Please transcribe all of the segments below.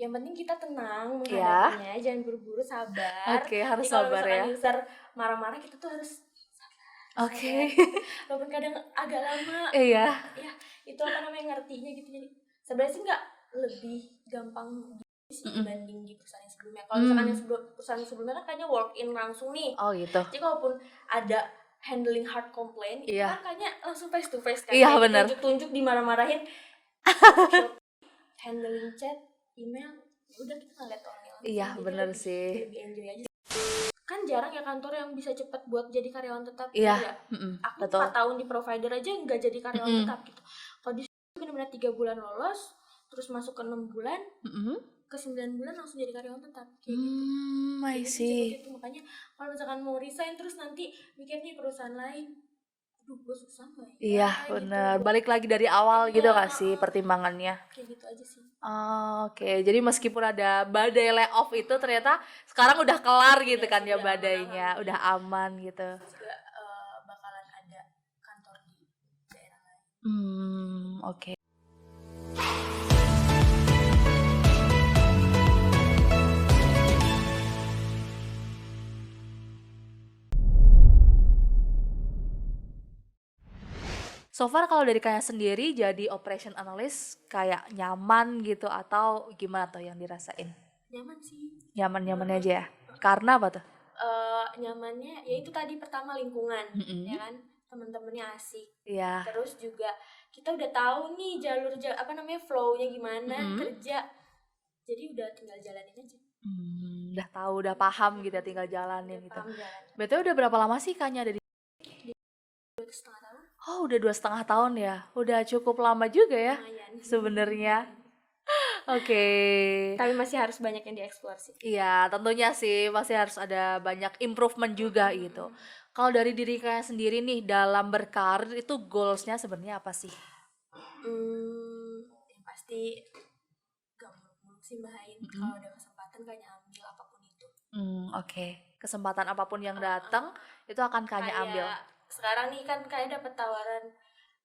yang penting kita tenang Iya. menghadapinya, jangan buru-buru, sabar. Oke, harus Jadi kalau sabar misalkan ya. user marah-marah, kita tuh harus Oke. sabar. Walaupun kadang agak lama, Iya. ya itu apa namanya ngertinya gitu. Jadi sebenarnya sih nggak lebih gampang sih dibanding di perusahaan yang sebelumnya. Kalau misalkan yang perusahaan yang sebelumnya kan kayaknya walk in langsung nih. Oh gitu. Jadi kalaupun ada handling hard complaint, itu Iya. kan kayaknya langsung face to face kan. Iya, Kayak benar. tunjuk-tunjuk, dimarah-marahin. Handling chat, email, udah kita ngeliat orangnya langsung. Iya, Jadi benar lebih- sih. Lebih enjoy aja. Kan jarang ya kantor yang bisa cepat buat jadi karyawan tetap. Iya. Ya. Aku Betul. 4 tahun di provider aja nggak jadi karyawan tetap gitu. Kalau di sini benar-benar 3 bulan lolos, terus masuk ke 6 bulan, ke 9 bulan langsung jadi karyawan tetap kayak gitu. I see. Itu makanya kalau misalkan mau resign terus nanti mikirnya perusahaan lain, aduh gue susah nggak ya? Iya, benar. Gitu. Balik lagi dari awal gitu Iya, gak sih pertimbangannya? Kayak gitu aja sih. Oke, jadi meskipun ada badai layoff itu ternyata sekarang udah kelar gitu Iya, kan ya sudah badainya, aman. udah aman gitu. Juga bakalan ada kantor di daerah lain. Oke. So far kalau dari Kanya sendiri jadi operation analyst kayak nyaman gitu atau gimana tuh yang dirasain? Nyaman sih. Nyaman-nyaman aja ya? Karena apa tuh? Nyamannya ya itu tadi, pertama lingkungan, ya kan, teman-temannya asik. Iya. Terus juga kita udah tahu nih jalur apa namanya flow-nya gimana kerja. Jadi udah tinggal jalanin aja. Udah tahu, udah paham gitu ya, tinggal jalanin gitu. Paham jalanin. Betul udah berapa lama sih Kanya ada di 2,5 tahun. Oh, udah 2,5 tahun ya. Udah cukup lama juga ya sebenarnya. Oke. Tapi masih harus banyak yang dieksplor sih. Iya, tentunya sih masih harus ada banyak improvement juga gitu. Kalau dari diri Kanya sendiri nih dalam berkarir itu goals-nya sebenarnya apa sih? Yang pasti gak muluk-muluk sih Mbak Ain. Kalau ada kesempatan Kanya ambil apapun itu. Oke. Kesempatan apapun yang datang itu akan Kanya ambil. Sekarang nih kan Kanya dapat tawaran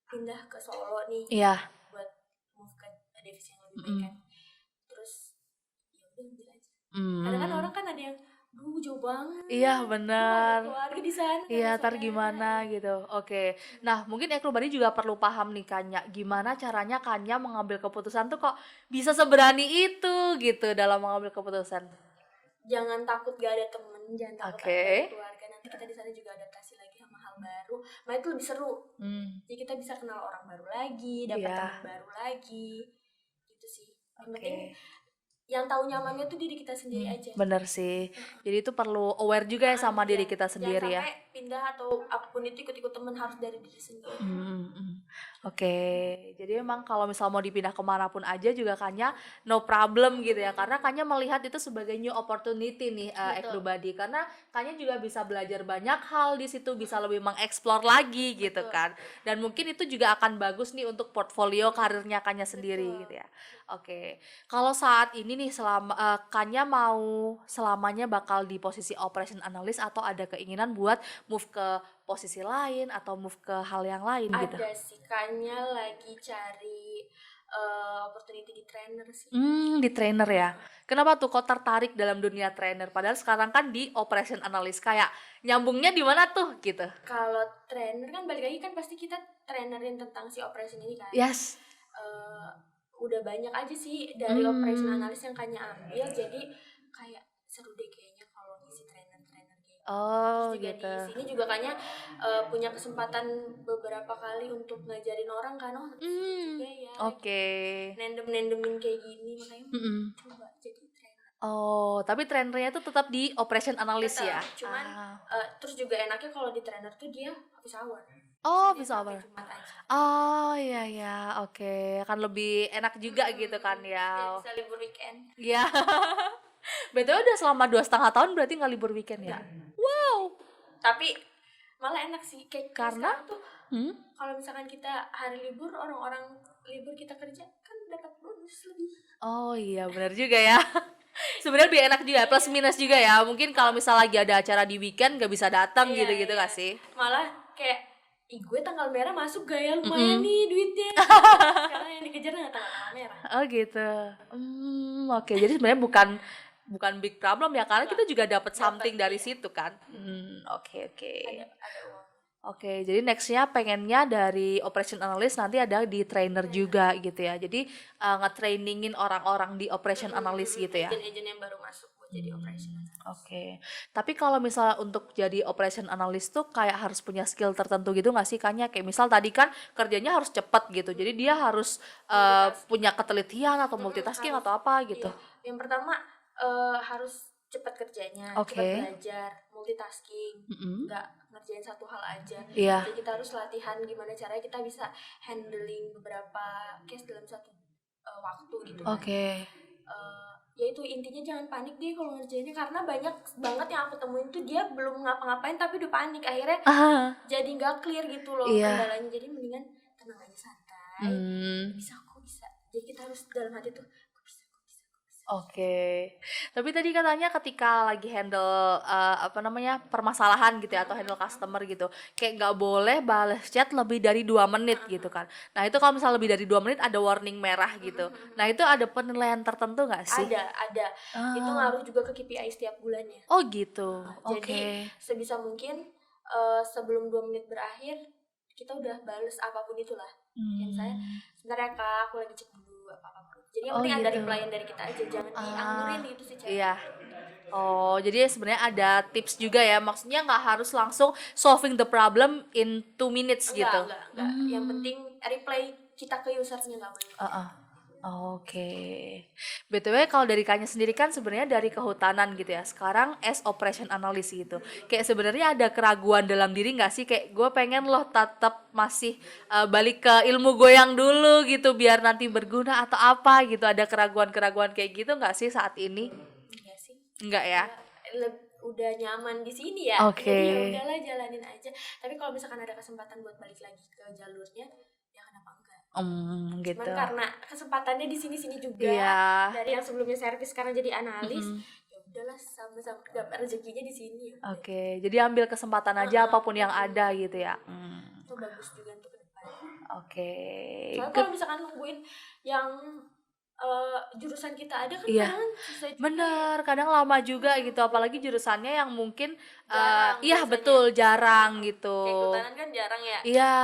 pindah ke Solo nih. Iya. Buat move ke divisi yang lebih baik kan. Terus ya udah ambil aja. Karena kan orang kan ada yang jauh banget. Iya, benar. Keluarga di sana. Iya, ntar gimana gitu. Oke. Nah, mungkin Ekrubadi juga perlu paham nih Kanya, gimana caranya Kanya mengambil keputusan tuh kok bisa seberani itu gitu dalam mengambil keputusan. Jangan takut gak ada temen, jangan takut gak ada keluarga. Nanti kita di sana juga adaptasi lagi sama hal baru. Nah itu lebih seru. Jadi kita bisa kenal orang baru lagi, dapat teman baru lagi. Gitu sih. Yang penting yang tahu nyamannya tuh diri kita sendiri aja. Bener sih. Jadi itu perlu aware juga ya sama diri kita sendiri ya. Jangan sampai pindah atau apapun itu ikut-ikut temen, harus dari diri sendiri. Oke, jadi emang kalau misal mau dipindah kemanapun aja juga Kanya no problem gitu ya, karena Kanya melihat itu sebagai new opportunity nih Ekrubadi, karena Kanya juga bisa belajar banyak hal di situ, bisa lebih mengeksplor lagi gitu kan, dan mungkin itu juga akan bagus nih untuk portfolio karirnya Kanya sendiri gitu ya. Oke, kalau saat ini nih selama Kanya mau selamanya bakal di posisi operation analyst atau ada keinginan buat move ke posisi lain atau move ke hal yang lain gitu? Ada sih, Kanya lagi cari opportunity di trainer sih. Di trainer ya. Kenapa tuh kok tertarik dalam dunia trainer? Padahal sekarang kan di operation analyst, kayak nyambungnya di mana tuh gitu? Kalau trainer kan balik lagi kan pasti kita trainerin tentang si operation ini kan. Yes. Udah banyak aja sih dari operation analyst yang Kanya ambil, jadi kayak seru deh kayaknya kalau ngisi trainer-trainer gitu. Oh juga gitu. di sini juga Kanya punya kesempatan beberapa kali untuk ngajarin orang kan, juga ya. Oke. Nendem-nendemin kayak gini, makanya coba jadi trainer. Oh, tapi trainernya tuh tetap di operation analyst ya? Cuman terus juga enaknya kalau di trainer tuh dia office hour. Oh, bisa apa? Jumat aja. Oh iya ya, oke. Kan lebih enak juga gitu kan ya. Bisa libur weekend. Iya. Betul, udah selama 2,5 tahun berarti nggak libur weekend ya? Wow. Tapi malah enak sih kayak karena tuh kalau misalkan kita hari libur, orang-orang libur kita kerja kan dapat bonus lebih. Oh iya, benar juga ya. Sebenarnya lebih enak juga, plus minus juga ya. Mungkin kalau misal lagi ada acara di weekend nggak bisa datang gitu-gitu nggak sih? Malah kayak gue tanggal merah masuk gak ya, lumayan nih duitnya. Sekarang yang dikejar nggak tanggal merah. Oh gitu. Oke. Jadi sebenarnya bukan big problem ya, karena kita juga dapat something dari situ kan. Oke. Ada uang. Oke, jadi nextnya pengennya dari operation analyst nanti ada di trainer juga gitu ya. Jadi nge-trainingin orang-orang di operation analyst gitu ya. Agent-agent yang baru masuk buat jadi operation analyst. Oke. Tapi kalau misalnya untuk jadi operation analyst tuh kayak harus punya skill tertentu gitu nggak sih Kanya? Kayak misal tadi kan kerjanya harus cepat gitu. Jadi dia harus punya ketelitian atau multitasking atau apa gitu. Iya. Yang pertama harus cepat kerjanya, cepat belajar, multitasking, nggak ngerjain satu hal aja. Jadi kita harus latihan gimana caranya kita bisa handling beberapa case dalam satu waktu gitu kan. Ya itu intinya jangan panik deh kalau ngerjainnya, karena banyak banget yang aku temuin tuh dia belum ngapa-ngapain tapi udah panik, akhirnya jadi nggak clear gitu loh kendalanya. Jadi mendingan tenang aja, santai, bisa. Jadi kita harus dalam hati tuh Oke. Tapi tadi katanya ketika lagi handle permasalahan gitu ya, atau handle customer gitu, kayak nggak boleh balas chat lebih dari 2 menit gitu kan. Nah itu kalau misalnya lebih dari 2 menit ada warning merah gitu. Nah itu ada penilaian tertentu nggak sih? Ada. Itu ngaruh juga ke KPI setiap bulannya. Oh gitu. Jadi sebisa mungkin sebelum 2 menit berakhir kita udah bales apapun itulah. Yang saya sebentar ya Kak, aku lagi cek dulu apa-apa. Jadi yang penting ada reply dari kita aja, jangan dianggurin gitu sih chat. Iya. Oh, jadi sebenarnya ada tips juga ya. Maksudnya nggak harus langsung solving the problem in 2 minutes gitu. Enggak. Yang penting reply kita ke usernya nggak boleh. Oke. BTW kalau dari Kanya sendiri kan sebenarnya dari kehutanan gitu ya. Sekarang as operation analyst gitu. Kayak sebenarnya ada keraguan dalam diri nggak sih? Kayak gue pengen loh tetap masih balik ke ilmu gue yang dulu gitu biar nanti berguna atau apa gitu. Ada keraguan-keraguan kayak gitu nggak sih saat ini? Enggak sih. Enggak ya? Udah nyaman di sini ya. Jadi ya udahlah jalanin aja. Tapi kalau misalkan ada kesempatan buat balik lagi ke jalurnya, ya kenapa enggak? Gitu. Cuman karena kesempatannya di sini-sini juga. Dari yang sebelumnya servis sekarang jadi analis, ya udahlah sama-sama rezekinya di sini. Oke, jadi ambil kesempatan aja apapun yang ada gitu ya. Itu bagus juga untuk ke depan. Oke. Soalnya kalau misalkan nungguin yang jurusan kita ada kan susah juga. Bener, kadang lama juga gitu, apalagi jurusannya yang mungkin jarang, jarang gitu. Kayak kehutanan kan jarang ya. Iya.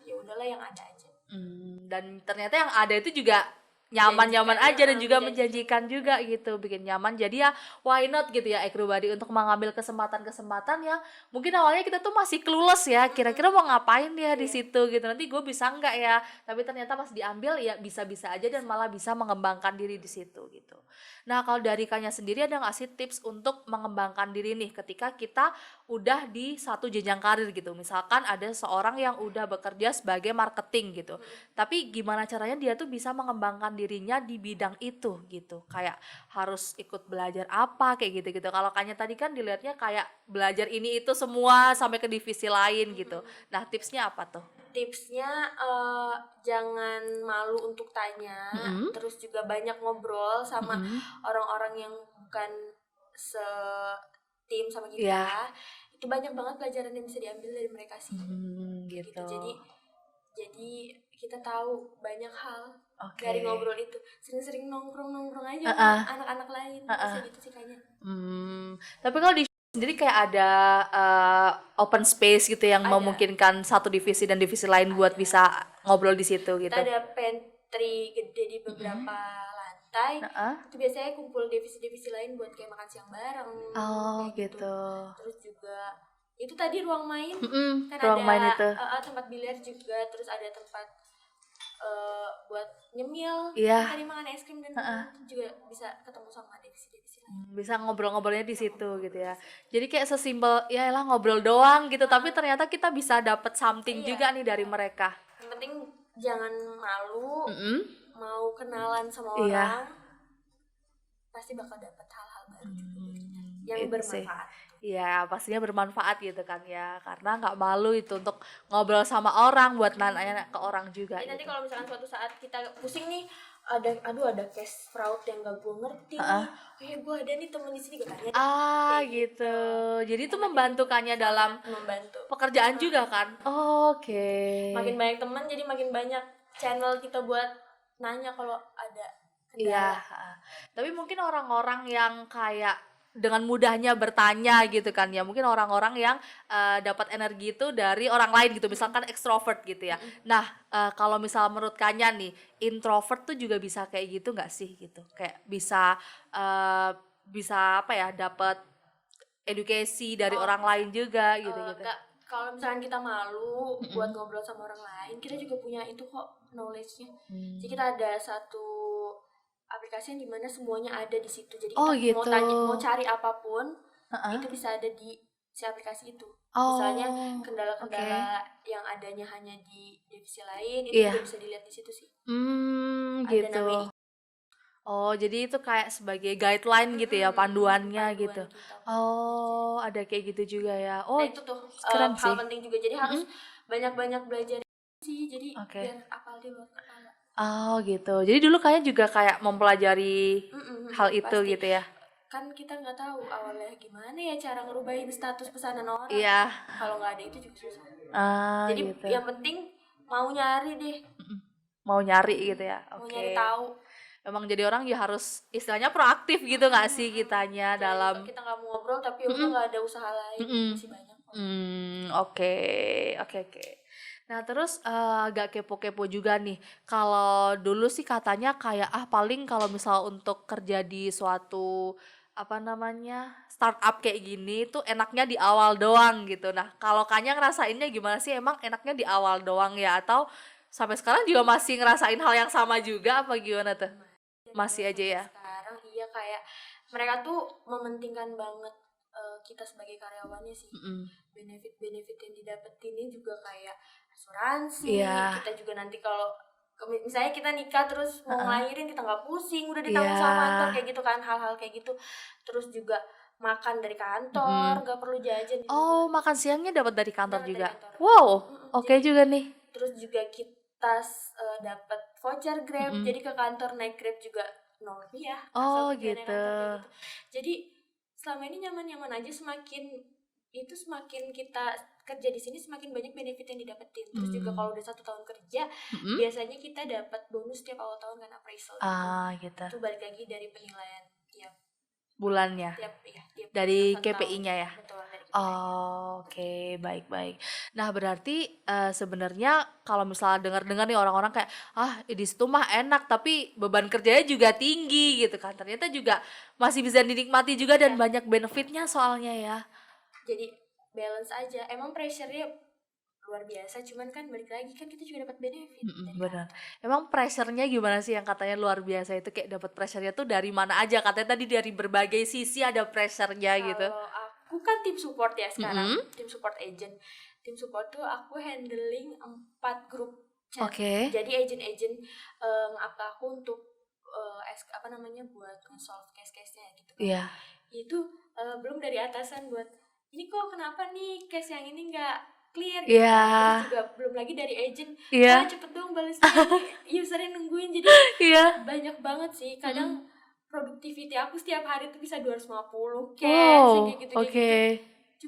Ya udahlah yang ada aja. Dan ternyata yang ada itu juga nyaman-nyaman aja dan juga menjanjikan juga gitu, bikin nyaman. Jadi ya why not gitu ya Ekrubadi untuk mengambil kesempatan-kesempatan yang mungkin awalnya kita tuh masih clueless ya, kira-kira mau ngapain ya di situ gitu, nanti gue bisa enggak ya, tapi ternyata pas diambil ya bisa-bisa aja dan malah bisa mengembangkan diri di situ gitu. Nah kalau dari Kanya sendiri ada nggak sih tips untuk mengembangkan diri nih ketika kita udah di satu jenjang karir gitu, misalkan ada seorang yang udah bekerja sebagai marketing gitu, tapi gimana caranya dia tuh bisa mengembangkan dirinya di bidang itu gitu, kayak harus ikut belajar apa kayak gitu-gitu. Kalau Kanya tadi kan dilihatnya kayak belajar ini itu semua sampai ke divisi lain gitu. Nah tipsnya apa tuh? Tipsnya jangan malu untuk tanya, terus juga banyak ngobrol sama orang-orang yang bukan setim sama kita. Itu banyak banget pelajaran yang bisa diambil dari mereka sih. Gitu. Jadi kita tahu banyak hal dari ngobrol itu. Sering-sering nongkrong aja sama anak-anak lain. Bisa gitu sih kayaknya. Tapi kalau di sendiri kayak ada open space gitu yang memungkinkan satu divisi dan divisi lain buat bisa ngobrol di situ gitu. Kita ada pantry gede di beberapa lantai. Itu biasanya kumpul divisi-divisi lain buat kayak makan siang bareng. Gitu. Terus juga itu tadi ruang main. Kan ruang ada main itu. Tempat biliar juga, terus ada tempat buat nyemil. Tadi makan es krim dan juga bisa ketemu sama divisi-divisi lain. Bisa ngobrol-ngobrolnya di situ gitu ya. Jadi kayak sesimpel ya lah ngobrol doang gitu, tapi ternyata kita bisa dapat something juga nih dari mereka. Yang penting jangan malu, mau kenalan sama orang, pasti bakal dapat hal-hal baru juga yang bermanfaat. Iya, pastinya bermanfaat gitu kan ya, karena nggak malu itu untuk ngobrol sama orang, buat nanya ke orang juga. Jadi nanti kalau misalkan suatu saat kita pusing nih, ada case fraud yang gak gue ngerti nih. Gue ada nih temen di sini, gue tanya gitu. Jadi itu membantukannya dalam pekerjaan juga kan. Makin banyak teman jadi makin banyak channel kita buat nanya kalau ada kendala. Tapi mungkin orang-orang yang kayak dengan mudahnya bertanya gitu kan ya, mungkin orang-orang yang dapat energi itu dari orang lain gitu, misalkan ekstrovert gitu ya. Nah, kalau misal menurut Kanya nih, introvert tuh juga bisa kayak gitu nggak sih gitu, kayak bisa apa ya, dapat edukasi dari orang lain juga gitu. Kalau misalkan kita malu buat ngobrol sama orang lain, kita juga punya itu kok knowledge-nya. Jadi kita ada satu aplikasi yang dimana semuanya ada di situ. Jadi kita mau cari apapun itu bisa ada di si aplikasi itu. Misalnya kendala-kendala yang adanya hanya di divisi lain itu juga bisa dilihat di situ sih. Gitu. Jadi itu kayak sebagai guideline gitu ya, panduannya gitu. Ada kayak gitu juga ya. Nah itu tuh hal penting juga. Jadi harus banyak-banyak belajar sih. Jadi biar apal di luar kepala. Gitu. Jadi dulu kayaknya juga kayak mempelajari hal itu pasti. Gitu ya. Kan kita nggak tahu awalnya gimana ya cara ngerubahin status pesanan orang. Kalau nggak ada itu juga susah. Jadi gitu. Yang penting mau nyari deh. Mau nyari gitu ya. Mau nyari tahu. Emang jadi orang ya harus istilahnya proaktif gitu nggak sih kitanya dalam kita nggak mau ngobrol tapi udah nggak ada usaha lain masih banyak. Oke. Nah terus agak kepo-kepo juga nih, kalau dulu sih katanya kayak paling kalau misal untuk kerja di suatu apa namanya startup kayak gini tuh enaknya di awal doang gitu. Nah kalau Kanya ngerasainnya gimana sih, emang enaknya di awal doang ya, atau sampai sekarang juga masih ngerasain hal yang sama juga apa gimana tuh? Masih aja ya? Sekarang iya, kayak mereka tuh mementingkan banget kita sebagai karyawannya sih. Benefit-benefit yang didapetinnya juga kayak asuransi. Kita juga nanti kalau misalnya kita nikah terus mau ngelahirin kita nggak pusing, udah ditanggung sama kantor kayak gitu kan, hal-hal kayak gitu. Terus juga makan dari kantor, nggak perlu jajan. Makan siangnya dapat dari kantor juga. Wow, oke juga nih. Terus juga kita dapat voucher Grab, jadi ke kantor naik Grab juga $0. Gitu. Jadi selama ini nyaman-nyaman aja. Semakin kita kerja di sini semakin banyak benefit yang didapetin. Terus juga kalau udah 1 tahun kerja, biasanya kita dapat bonus tiap awal tahun kan, appraisal gitu. Itu balik lagi dari penilaian tiap bulannya, tiap dari KPI-nya ya. Betul, dari KPI. Oke, baik. Nah berarti sebenarnya kalau misalnya dengar-dengar nih orang-orang kayak di situ mah enak tapi beban kerjanya juga tinggi gitu kan, ternyata juga masih bisa dinikmati juga dan banyak benefitnya soalnya ya. Jadi balance aja. Emang pressure-nya luar biasa, cuman kan balik lagi kan kita juga dapat benefit. Benar. Emang pressure-nya gimana sih yang katanya luar biasa itu, kayak dapat pressure-nya tuh dari mana aja? Katanya tadi dari berbagai sisi ada pressure-nya gitu. Kalau aku kan tim support ya sekarang, tim support agent. Tim support tuh aku handling 4 grup chat. Jadi agent apa aku untuk buat solve case-case-nya gitu kan. Itu belum dari atasan buat ini kok kenapa nih case yang ini nggak clear gitu. Terus juga belum lagi dari agent, cepet dong balesnya, usernya nungguin. Jadi banyak banget sih. Kadang productivity aku setiap hari tuh bisa 250 case kayak gitu.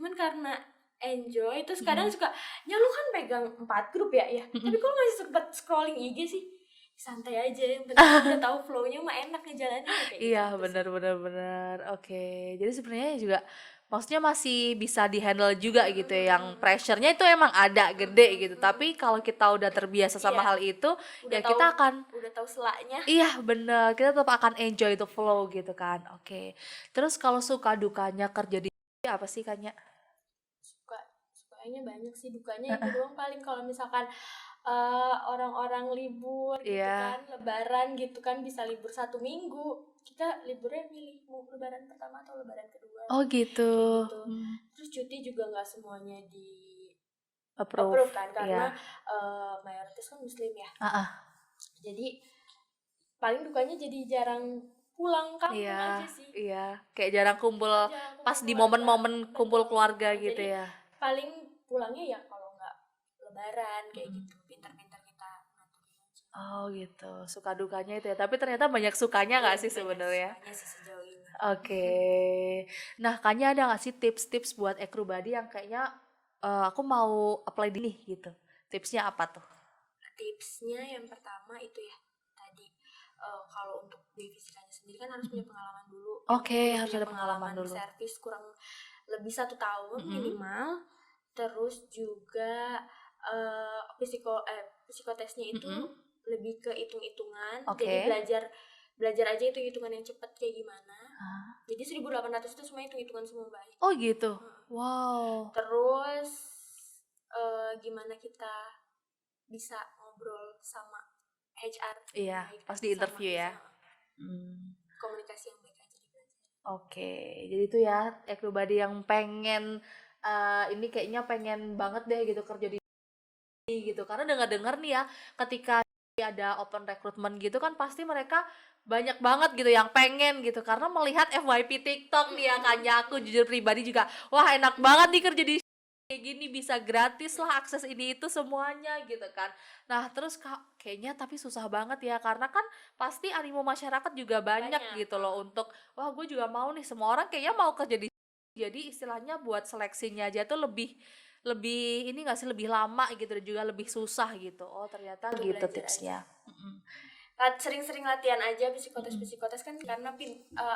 Cuman karena enjoy, terus kadang suka lu kan pegang 4 grup ya. Tapi kok masih sempet scrolling IG sih? Santai aja, yang penting udah tahu flow-nya mah enak ngejalanin kayak gitu. Benar. Oke. Jadi sebenarnya juga maksudnya masih bisa dihandle juga gitu ya, yang pressure-nya itu emang ada gede gitu. Tapi kalau kita udah terbiasa sama hal itu, kita akan udah tahu selaknya. Bener, kita tetap akan enjoy the flow gitu kan. Oke. Terus kalau suka dukanya kerja di apa sih Kanya? Sukanya banyak sih, dukanya itu doang paling kalau misalkan orang-orang libur gitu kan, lebaran gitu kan, bisa libur 1 minggu, kita liburnya milih mau lebaran pertama atau lebaran kedua. Gitu. Terus cuti juga nggak semuanya di approve kan, karena mayoritas kan muslim ya. Jadi paling dukanya jadi jarang pulang kampung aja sih. Kayak jarang kumpul pas di momen-momen kumpul keluarga gitu. Jadi paling pulangnya ya kalau nggak lebaran kayak gitu. Pintar-pintar kita ngaturin aja. Oh gitu, suka dukanya itu ya. Tapi ternyata banyak sukanya nggak sih sebenarnya? Sukanya sih sejauh ini. Oke. Nah, kayaknya ada nggak sih tips-tips buat Ekrubadi yang kayaknya aku mau apply di nih gitu. Tipsnya apa tuh? Tipsnya yang pertama itu ya tadi kalau untuk di fisikanya sendiri kan harus punya pengalaman dulu. Oke, harus ada pengalaman dulu. Servis kurang lebih 1 tahun minimal. Terus juga psikotesnya itu lebih ke hitung-hitungan. Jadi belajar aja hitung-hitungan yang cepat kayak gimana. Jadi 1800 itu semua hitung-hitungan semua baik. Oh gitu. Wow. Terus gimana kita bisa ngobrol sama HR. Iya, pas di interview ya. Komunikasi yang baik aja dibelajar. Oke, jadi itu ya Ekrubadi yang pengen ini kayaknya pengen banget deh gitu kerja di gitu. Karena dengar-dengar nih ya, ketika ada open recruitment gitu kan pasti mereka banyak banget gitu yang pengen gitu karena melihat FYP TikTok nih ya kan ya, aku jujur pribadi juga wah enak banget nih kerja di kayak gini, bisa gratis lah akses ini itu semuanya gitu kan. Nah terus kayaknya tapi susah banget ya karena kan pasti animo masyarakat juga banyak gitu loh untuk wah gue juga mau nih, semua orang kayaknya mau kerja di jadi istilahnya buat seleksinya aja tuh lebih lebih ini nggak sih, lebih lama gitu dan juga lebih susah gitu. Oh ternyata Untuk gitu belajar tipsnya. Sering-sering latihan aja psikotes kan karena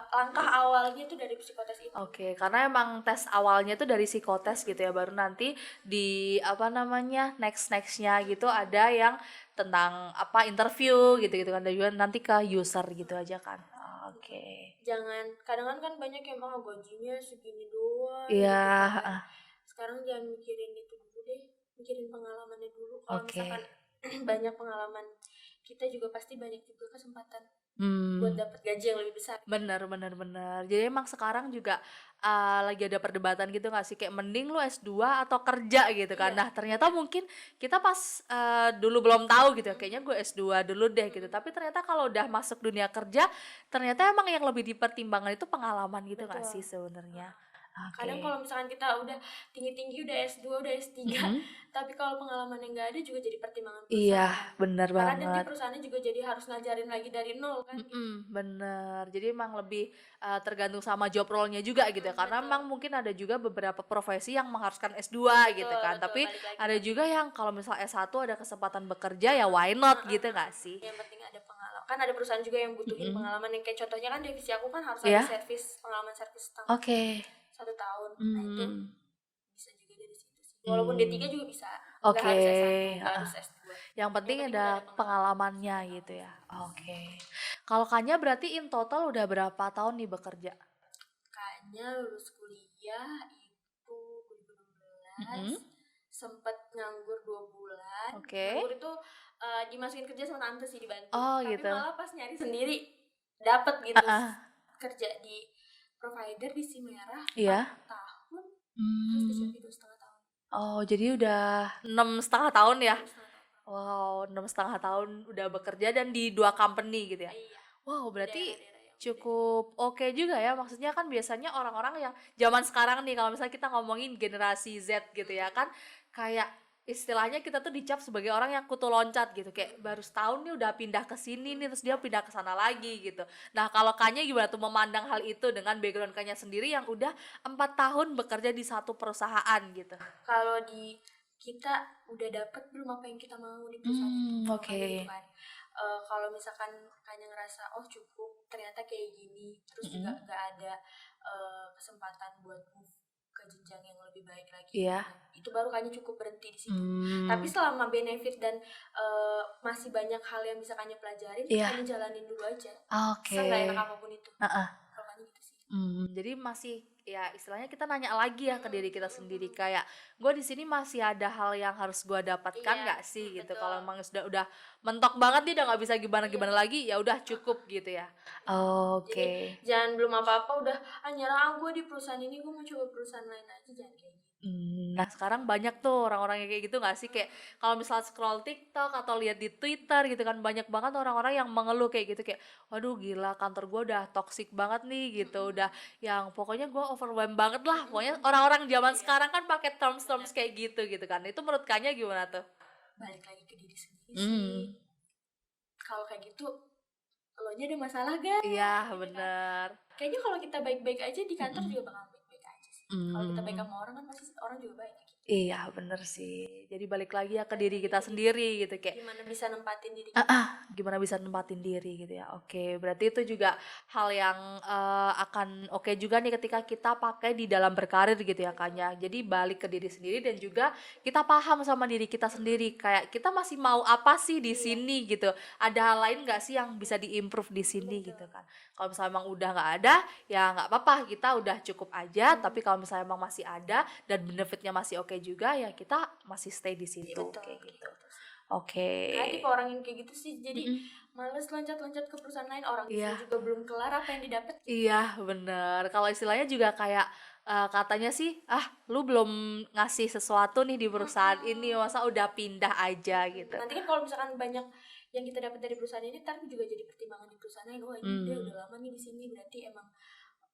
langkah awalnya tuh dari psikotes itu. Oke, karena emang tes awalnya tuh dari psikotes gitu ya, baru nanti di apa namanya nextnya gitu ada yang tentang apa interview gitu kan, dan juga nanti ke user gitu aja kan. Oke. Jangan kadang kan banyak yang gajinya segini doang. Iya. Gitu kan. Sekarang jangan mikirin itu dulu deh, mikirin pengalamannya dulu. Kalau misalkan banyak pengalaman, kita juga pasti banyak juga kesempatan buat dapat gaji yang lebih besar. Bener. Jadi emang sekarang juga lagi ada perdebatan gitu nggak sih, kayak mending lu S2 atau kerja gitu kan. Nah ternyata mungkin kita pas dulu belum tahu gitu ya, kayaknya gue S2 dulu deh gitu. Tapi ternyata kalau udah masuk dunia kerja, ternyata emang yang lebih dipertimbangkan itu pengalaman gitu nggak sih sebenarnya. Kadang kalau misalkan kita udah tinggi-tinggi, udah S2, udah S3, tapi kalau pengalamannya nggak ada juga jadi pertimbangan perusahaan. Iya, benar banget. Karena nanti perusahaannya juga jadi harus ngajarin lagi dari nol kan. Bener. Jadi emang lebih tergantung sama job role-nya juga gitu ya. Karena emang mungkin ada juga beberapa profesi yang mengharuskan S2 gitu kan. Tapi ada juga yang kalau misal S1 ada kesempatan bekerja ya why not gitu nggak sih? Yang penting ada pengalaman. Kan ada perusahaan juga yang butuhin pengalaman, yang kayak contohnya kan divisi aku kan harus ada pengalaman servis setengah 1 tahun. Nah itu bisa juga dari situ sih. Walaupun D3 juga bisa. Nggak harus S1, nggak harus S2. Yang penting ada pengalamannya gitu ya. Oke. Kalau Kanya berarti in total udah berapa tahun nih bekerja? Kanya lulus kuliah itu 2016. Sempet nganggur 2 bulan. Nganggur itu dimasukin kerja sama tante sih, dibantu. Tapi malah pas nyari sendiri dapet gitu. Kerja di provider di Simerah 4 tahun. Terus di Shopee 2,5 tahun. Oh jadi udah 6,5 tahun ya? Wow, 6,5 tahun udah bekerja dan di 2 company gitu ya? Iya. Wow, berarti cukup oke juga ya. Maksudnya kan biasanya orang-orang yang zaman sekarang nih, kalau misalnya kita ngomongin generasi Z gitu ya kan, kayak istilahnya kita tuh dicap sebagai orang yang kutu loncat gitu, kayak baru setahun nih udah pindah ke sini nih, terus dia pindah ke sana lagi gitu. Nah kalau Kanya gimana tuh memandang hal itu dengan background Kanya sendiri yang udah 4 tahun bekerja di satu perusahaan gitu? Kalau di kita udah dapet belum apa yang kita mau di perusahaan itu? Gitu kan. Kalau misalkan Kanya ngerasa oh cukup, ternyata kayak gini, terus juga nggak ada kesempatan buat move ke jenjang yang lebih baik lagi, itu baru Kanya cukup berhenti di situ. Tapi selama benefit dan masih banyak hal yang bisa Kanya pelajarin, Kanya jalanin dulu aja. Seenggak enak apapun itu. Kalau Kanya gitu sih. Jadi masih ya istilahnya kita nanya lagi ya ke diri kita sendiri, kayak gue di sini masih ada hal yang harus gue dapatkan nggak sih gitu. Kalau emang udah mentok banget dia udah nggak bisa gimana lagi, ya udah cukup gitu ya. Jadi jangan belum apa-apa udah nyerah gue di perusahaan ini, gue mau coba perusahaan lain aja, jangan kayak gitu. Nah sekarang banyak tuh orang-orang yang kayak gitu nggak sih, kayak kalau misalnya scroll TikTok atau lihat di Twitter gitu kan, banyak banget orang-orang yang mengeluh kayak gitu, kayak waduh gila kantor gue udah toxic banget nih gitu, udah yang pokoknya gue overwhelmed banget lah, pokoknya orang-orang zaman sekarang kan pakai terms kayak gitu kan. Itu menurut Kanya gimana tuh? Balik lagi ke diri sendiri sih, kalau kayak gitu lo aja ada masalah gak? Iya benar. Kayaknya kalau kita baik-baik aja di kantor juga bakal baik-baik aja sih. Kalau kita baik sama orang kan pasti orang juga baik gitu. Iya bener sih. Jadi balik lagi ya ke diri kita sendiri gitu, kayak gimana bisa nempatin diri kita. Gimana bisa nempatin diri gitu ya. Oke, berarti itu juga hal yang akan oke juga nih ketika kita pakai di dalam berkarir gitu ya Kak ya. Jadi balik ke diri sendiri dan juga kita paham sama diri kita sendiri, kayak kita masih mau apa sih di sini gitu. Ada hal lain nggak sih yang bisa diimprove di sini gitu kan. Kalau misalnya emang udah nggak ada ya nggak apa-apa, kita udah cukup aja. Tapi kalau misalnya emang masih ada dan benefitnya masih oke juga ya kita masih stay di situ. Kayak gitu. Oke. Kayak tipe orang yang kayak gitu sih, jadi males loncat-loncat ke perusahaan lain, orang juga belum kelar apa yang didapat. Iya bener, kalau istilahnya juga kayak katanya sih, lu belum ngasih sesuatu nih di perusahaan ini, masa udah pindah aja gitu. Nanti kan kalau misalkan banyak yang kita dapat dari perusahaan ini, ntar juga jadi pertimbangan di perusahaan lain. Wah ini dia udah lama nih di sini, berarti emang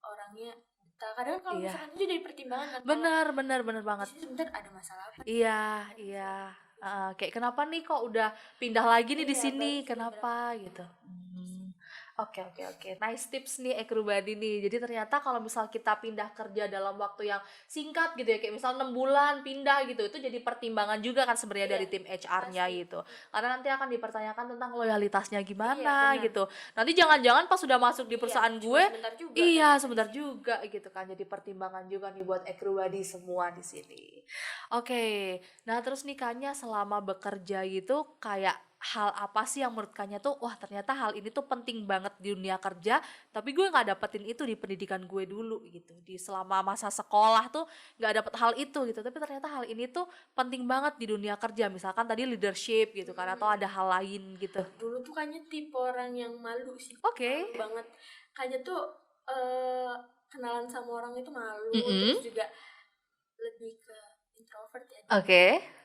orangnya. Kadang kalau misalkan itu jadi pertimbangan kan. Bener banget. Sebentar ada masalah apa? Iya. Kayak kenapa nih kok udah pindah lagi nih di sini, kenapa gitu. Oke. Nice tips nih Ekrubadi nih. Jadi ternyata kalau misal kita pindah kerja dalam waktu yang singkat gitu ya, kayak misal 6 bulan pindah gitu, itu jadi pertimbangan juga kan sebenarnya dari tim HR-nya gitu. Karena nanti akan dipertanyakan tentang loyalitasnya gimana gitu. Nanti jangan-jangan pas sudah masuk di perusahaan gue, sebentar juga gitu kan. Jadi pertimbangan juga nih buat Ekrubadi semua di sini. Oke. Nah, terus nih Kanya selama bekerja gitu kayak hal apa sih yang menurut Kanya tuh wah ternyata hal ini tuh penting banget di dunia kerja, tapi gue nggak dapetin itu di pendidikan gue dulu gitu, di selama masa sekolah tuh nggak dapet hal itu gitu, tapi ternyata hal ini tuh penting banget di dunia kerja, misalkan tadi leadership gitu kan, atau ada hal lain gitu. Dulu tuh Kanya tipe orang yang malu sih. Oke. Malu banget. Kanya tuh kenalan sama orang itu malu, terus juga lebih ke introvert ya.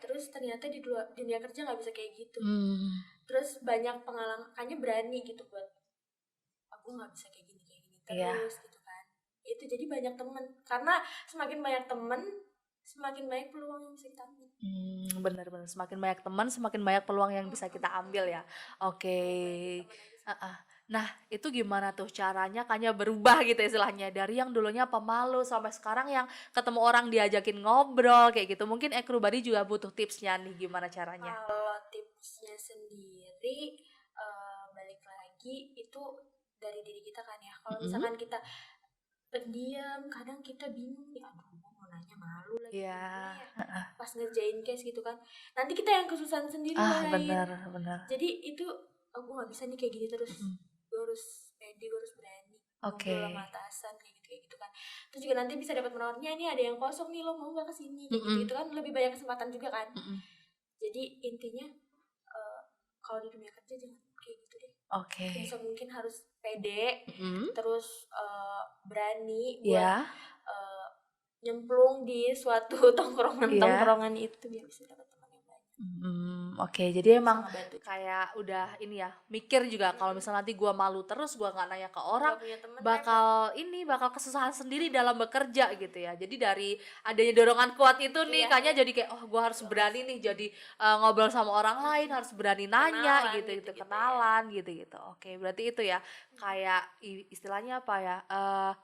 Terus ternyata di dunia kerja nggak bisa kayak gitu. Terus banyak pengalaman, Kanya berani gitu buat aku nggak bisa kayak gini terus gitu kan. Itu jadi banyak temen, karena semakin banyak temen semakin banyak peluang yang bisa kita ambil. Benar semakin banyak teman semakin banyak peluang yang bisa kita ambil ya. Oke. Nah itu gimana tuh caranya Kanya berubah gitu istilahnya, dari yang dulunya pemalu sampai sekarang yang ketemu orang diajakin ngobrol kayak gitu. Mungkin Ekrubadi juga butuh tipsnya nih, gimana caranya? Kalau tipsnya sendiri balik lagi itu dari diri kita kan ya. Kalau misalkan kita pendiam, kadang kita bingung nih, aduh mau nanya malu lagi pas ngerjain case gitu kan, nanti kita yang kesusahan sendiri benar. Jadi itu aku nggak bisa nih kayak gini terus. Gue harus pede, gue harus berani ngobrol sama atasan kayak gitu kan. Terus juga nanti bisa dapat menawarnya, nih ada yang kosong nih, lo mau nggak kesini gitu kan, lebih banyak kesempatan juga kan. Jadi intinya kalau di dunia kerja jangan kayak gitu deh. Bisa mungkin harus pede, terus berani buat nyemplung di suatu tongkrongan itu biar bisa dapat teman yang banyak. Jadi emang kayak udah ini ya, mikir juga kalau misalnya nanti gue malu terus, gue nggak nanya ke orang, bakal kesusahan sendiri dalam bekerja gitu ya. Jadi dari adanya dorongan kuat itu nih, Kanya jadi kayak gue harus berani nih, jadi ngobrol sama orang lain, harus berani nanya gitu, kenalan gitu. Oke, berarti itu ya kayak istilahnya apa ya,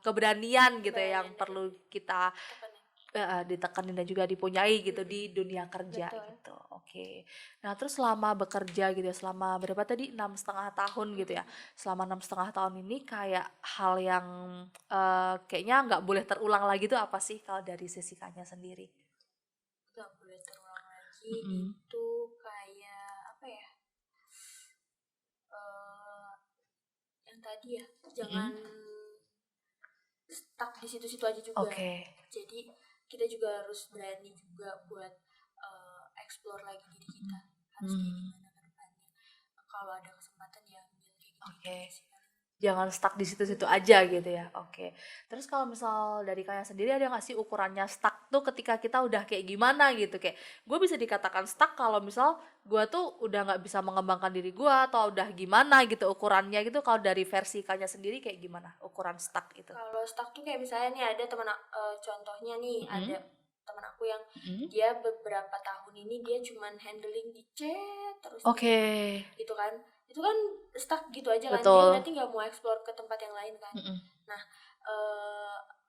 keberanian gitu ya yang perlu kita ditekanin dan juga dipunyai gitu di dunia kerja. Gitu. Oke. Nah terus selama bekerja gitu ya, selama berapa tadi 6,5 tahun gitu ya, selama 6,5 tahun ini kayak hal yang kayaknya nggak boleh terulang lagi tuh apa sih kalau dari sisi Kanya sendiri? Nggak boleh terulang lagi itu kayak apa ya, yang tadi ya, jangan stuck di situ-situ aja juga. Jadi kita juga harus berani juga buat explore lagi diri kita, harus kayak gimana ke depannya. Kalau ada kesempatan ya ambil kayak gitu. Jangan stuck di situ-situ aja gitu ya. Terus kalau misal dari Kanya sendiri ada nggak sih ukurannya stuck tuh ketika kita udah kayak gimana gitu, kayak gue bisa dikatakan stuck kalau misal gue tuh udah nggak bisa mengembangkan diri gue atau udah gimana gitu ukurannya gitu. Kalau dari versi Kanya sendiri kayak gimana ukuran stuck itu? Kalau stuck tuh kayak misalnya nih ada teman, contohnya nih ada teman aku yang dia beberapa tahun ini dia cuman handling di chat terus gitu kan. itu kan stuck gitu aja kan, dia Betul. berarti nggak mau explore ke tempat yang lain kan. Nah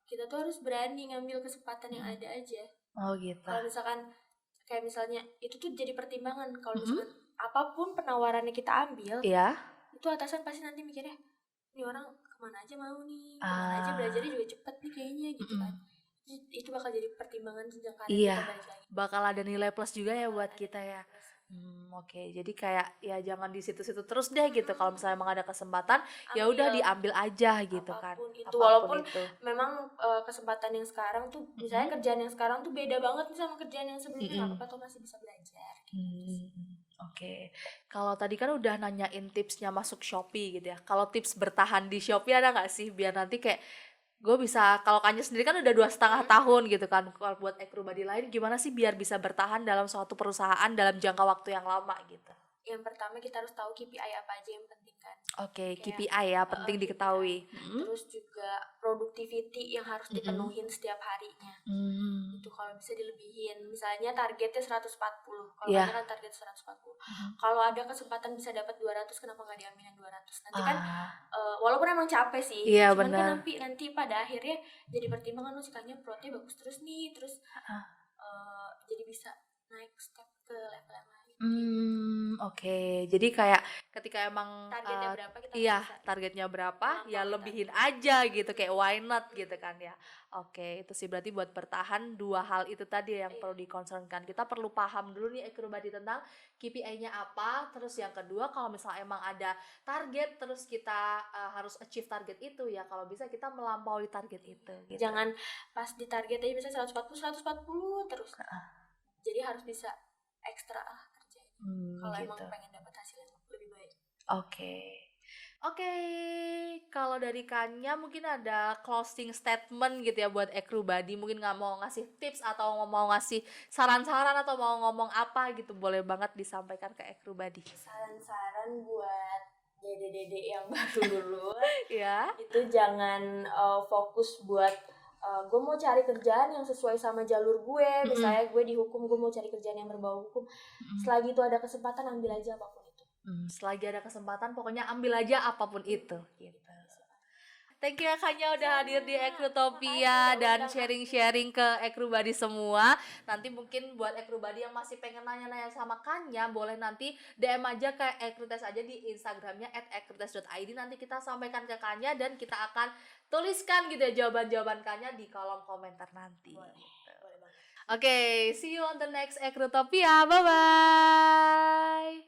kita tuh harus berani ngambil kesempatan yang ada aja. Oh gitu. Kalau misalkan kayak misalnya itu tuh jadi pertimbangan, kalau misalkan apapun penawarannya kita ambil, itu atasan pasti nanti mikirnya ini orang kemana aja mau nih, kemana aja belajarnya juga cepet nih kayaknya gitu kan. Itu bakal jadi pertimbangan jenjang karir kita balik lagi. Bakal ada nilai plus juga ya buat kita ya. Oke, jadi kayak ya jangan di situ-situ terus deh gitu. Kalau misalnya emang ada kesempatan, ya udah diambil aja gitu kan. Itu walaupun memang kesempatan yang sekarang tuh, misalnya kerjaan yang sekarang tuh beda banget nih sama kerjaan yang sebelumnya, nggak apa-apa tuh masih bisa belajar. Oke. Kalau tadi kan udah nanyain tipsnya masuk Shopee gitu ya. Kalau tips bertahan di Shopee ada nggak sih biar nanti kayak gue bisa, kalau Kanya sendiri kan udah 2,5 tahun gitu kan, kalau buat Ekrubadi lain gimana sih biar bisa bertahan dalam suatu perusahaan dalam jangka waktu yang lama gitu? Yang pertama kita harus tahu KPI apa aja yang penting kan. Oke, KPI ya penting diketahui. Terus juga productivity yang harus dipenuhin setiap harinya. Itu kalau bisa dilebihin, misalnya targetnya 140, kalau kan target 140. Kalau ada kesempatan bisa dapat 200, kenapa nggak diambil yang 200? Nanti kan walaupun emang capek sih, cuman kan nanti pada akhirnya jadi pertimbangan, Kayaknya protnya bagus terus nih, terus jadi bisa naik step ke level yang lain. Oke. Jadi kayak ketika emang targetnya berapa kita targetnya berapa ya lebihin aja gitu, kayak why not gitu kan ya. Oke, itu sih berarti buat bertahan 2 hal itu tadi yang perlu dikonsenkan. Kita perlu paham dulu nih Ekrubadi tentang KPI-nya apa, terus yang kedua kalau misalnya emang ada target terus kita harus achieve target itu ya, kalau bisa kita melampaui target itu gitu. Jangan pas di target aja bisa 140 terus. Jadi harus bisa ekstra kalau gitu. emang pengen dapat hasil yang lebih baik. Oke, kalau dari Kanya mungkin ada closing statement gitu ya buat Ekrubadi, mungkin nggak mau ngasih tips atau mau ngasih saran-saran atau mau ngomong apa gitu, boleh banget disampaikan ke Ekrubadi. Saran-saran buat dede-dede yang baru lulus itu jangan fokus buat gue mau cari kerjaan yang sesuai sama jalur gue. Misalnya gue di hukum, gue mau cari kerjaan yang berbau hukum. Selagi itu ada kesempatan, ambil aja apapun itu. Selagi ada kesempatan pokoknya ambil aja apapun itu gitu. Thank you ya Kanya udah hadir di Ekrutopia dan sharing-sharing ke Ekrubadi semua. Nanti mungkin buat Ekrubadi yang masih pengen nanya-nanya sama Kanya, boleh nanti DM aja ke Ekrutes aja di Instagramnya @ekrutes.id. Nanti kita sampaikan ke Kanya dan kita akan tuliskan gitu ya jawaban-jawaban Kanya di kolom komentar nanti. Oke, see you on the next Ekrutopia. Bye-bye.